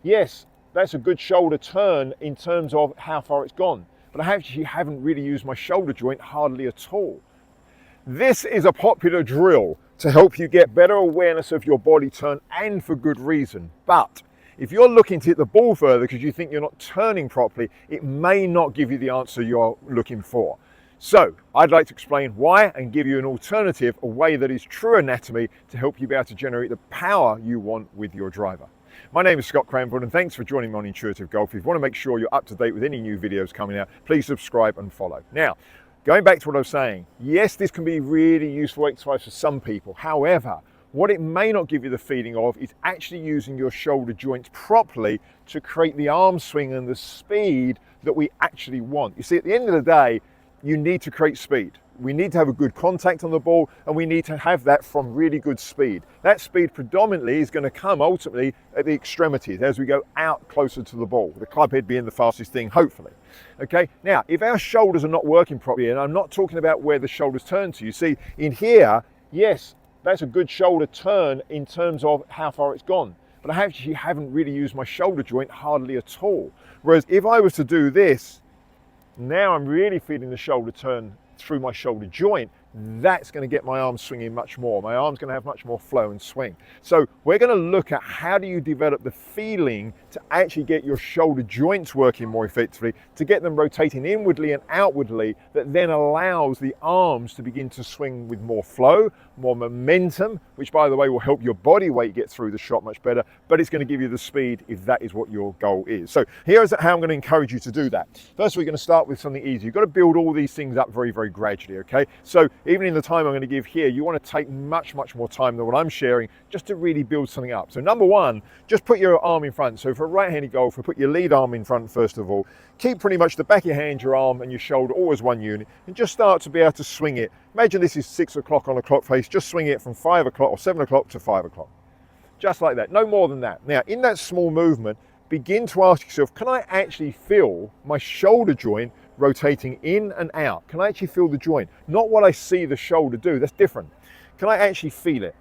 yes, that's a good shoulder turn in terms of how far it's gone, but I actually haven't really used my shoulder joint hardly at all. This is a popular drill to help you get better awareness of your body turn, and for good reason. But if you're looking to hit the ball further because you think you're not turning properly, it may not give you the answer you're looking for. So I'd like to explain why and give you an alternative, a way that is true anatomy to help you be able to generate the power you want with your driver. My name is Scott Cranfield, and thanks for joining me on Intuitive Golf. If you want to make sure you're up to date with any new videos coming out, please subscribe and follow. Now, going back to what I was saying, yes, this can be really useful exercise for some people. However, what it may not give you the feeling of is actually using your shoulder joints properly to create the arm swing and the speed that we actually want. You see, at the end of the day, you need to create speed. We need to have a good contact on the ball, and we need to have that from really good speed. That speed predominantly is going to come ultimately at the extremities as we go out closer to the ball, the club head being the fastest thing, hopefully. Okay, now if our shoulders are not working properly, and I'm not talking about where the shoulders turn to, you see in here, yes, that's a good shoulder turn in terms of how far it's gone, but I actually haven't really used my shoulder joint hardly at all. Whereas if I was to do this, now I'm really feeling the shoulder turn through my shoulder joint. That's going to get my arm swinging much more. My arm's going to have much more flow and swing. So we're going to look at how do you develop the feeling to actually get your shoulder joints working more effectively, to get them rotating inwardly and outwardly, that then allows the arms to begin to swing with more flow, more momentum, which by the way will help your body weight get through the shot much better, but it's going to give you the speed if that is what your goal is. So here's how I'm going to encourage you to do that. First, we're going to start with something easy. You've got to build all these things up very, very gradually, okay? So even in the time I'm going to give here, you want to take much more time than what I'm sharing just to really build something up. So number one, just put your arm in front. So for a right-handed golfer, put your lead arm in front first of all. Keep pretty much the back of your hand, your arm and your shoulder always one unit, and just start to be able to swing it. Imagine this is 6 o'clock on a clock face, just swing it from 5 o'clock or 7 o'clock to 5 o'clock. Just like that, no more than that. Now in that small movement, begin to ask yourself, can I actually feel my shoulder joint rotating in and out? Can I actually feel the joint? Not what I see the shoulder do, that's different. Can I actually feel it?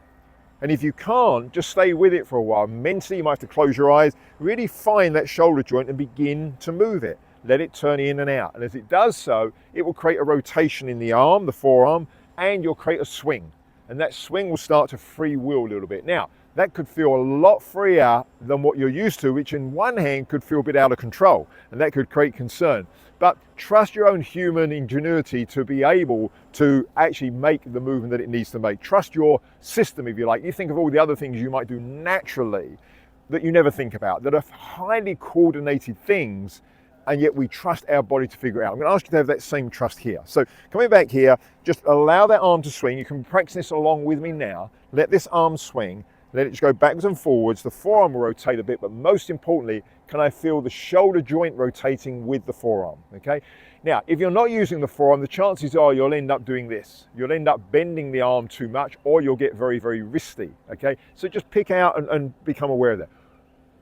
And if you can't, just stay with it for a while. Mentally, you might have to close your eyes, really find that shoulder joint and begin to move it. Let it turn in and out. And as it does so, it will create a rotation in the arm, the forearm, and you'll create a swing. And that swing will start to freewheel a little bit. Now, that could feel a lot freer than what you're used to, which in one hand could feel a bit out of control, and that could create concern. But trust your own human ingenuity to be able to actually make the movement that it needs to make. Trust your system, if you like. You think of all the other things you might do naturally that you never think about, that are highly coordinated things, and yet we trust our body to figure it out. I'm going to ask you to have that same trust here. So coming back here, just allow that arm to swing. You can practice this along with me now. Let this arm swing. Let it just go backwards and forwards. The forearm will rotate a bit, but most importantly, can I feel the shoulder joint rotating with the forearm, okay? Now, if you're not using the forearm, the chances are you'll end up doing this. You'll end up bending the arm too much, or you'll get very, very wristy, okay? So just pick out and become aware of that.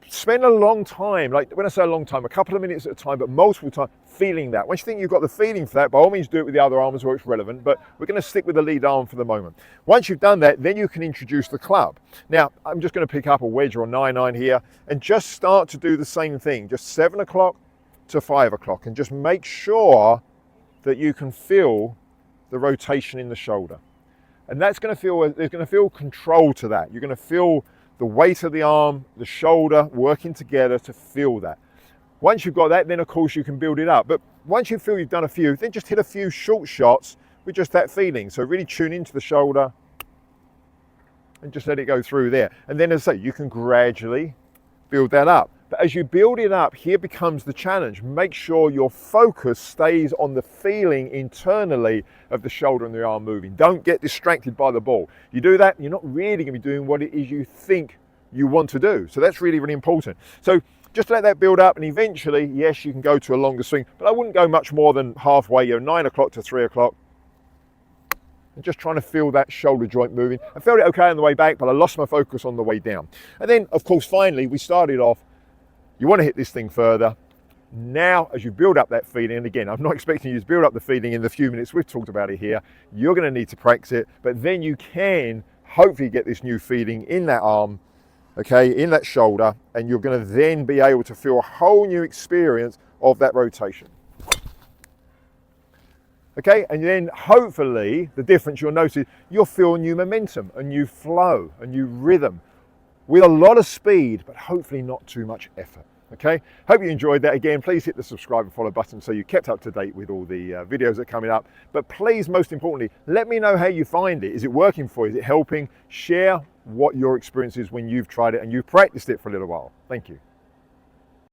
Spend a long time, like when I say a long time, a couple of minutes at a time, but multiple times, feeling that. Once you think you've got the feeling for that, by all means do it with the other arm as well, it's relevant, but we're going to stick with the lead arm for the moment. Once you've done that, then you can introduce the club. Now, I'm just going to pick up a wedge or a 9-iron here and just start to do the same thing, just 7 o'clock to 5 o'clock, and just make sure that you can feel the rotation in the shoulder. And that's going to feel, there's going to feel control to that. You're going to feel the weight of the arm, the shoulder working together to feel that. Once you've got that, then of course you can build it up. But once you feel you've done a few, then just hit a few short shots with just that feeling. So really tune into the shoulder and just let it go through there. And then as I say, you can gradually build that up. But as you build it up, here becomes the challenge. Make sure your focus stays on the feeling internally of the shoulder and the arm moving. Don't get distracted by the ball. You do that, you're not really going to be doing what it is you think you want to do. So that's really, really important. So just let that build up, and eventually, yes, you can go to a longer swing, but I wouldn't go much more than halfway, 9 o'clock to 3 o'clock. And just trying to feel that shoulder joint moving. I felt it okay on the way back, but I lost my focus on the way down. And then, of course, finally, we started off, you want to hit this thing further. Now, as you build up that feeling, and again, I'm not expecting you to build up the feeling in the few minutes we've talked about it here, you're going to need to practice it, but then you can hopefully get this new feeling in that arm okay, in that shoulder, and you're going to then be able to feel a whole new experience of that rotation. Okay, and then hopefully the difference you'll notice, you'll feel new momentum, a new flow, a new rhythm with a lot of speed, but hopefully not too much effort. Okay, hope you enjoyed that. Again, please hit the subscribe and follow button so you kept up to date with all the videos that are coming up. But please, most importantly, let me know how you find it. Is it working for you? Is it helping? Share what your experience is when you've tried it and you've practiced it for a little while. Thank you.